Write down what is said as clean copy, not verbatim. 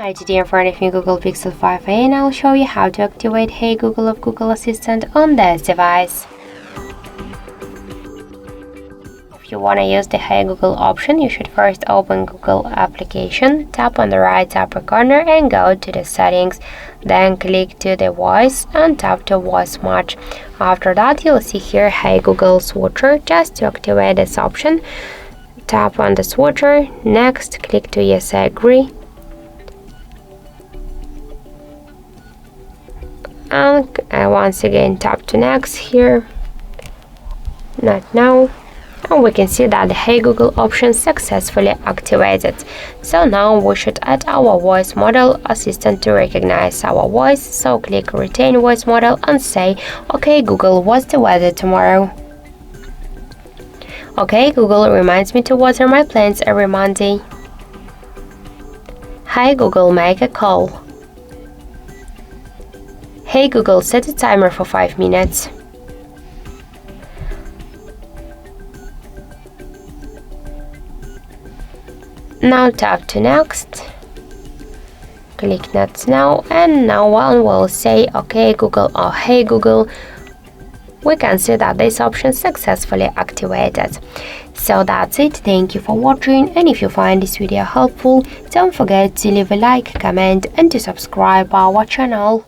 Hi, today I'm running with Google Pixel 5a and I'll show you how to activate Hey Google of Google Assistant on this device. If you want to use the Hey Google option, you should first open Google application, tap on the right upper corner and go to the settings. Then click to the voice and tap to voice match. After that, you'll see here Hey Google switcher. Just to activate this option, tap on the switcher. Next, click to yes, I agree. And once again tap to next here, not now, and we can see that the Hey Google option successfully activated. So now we should add our voice model assistant to recognize our voice. So click retain voice model and say, okay Google, what's the weather tomorrow? Okay Google, reminds me to water my plants every Monday. Hi Google, make a call. Hey Google, set a timer for 5 minutes. Now tap to next. Click next now, and now one will say okay Google or Hey Google. We can see that this option successfully activated. So that's it. Thank you for watching, and if you find this video helpful, don't forget to leave a like, comment and to subscribe our channel.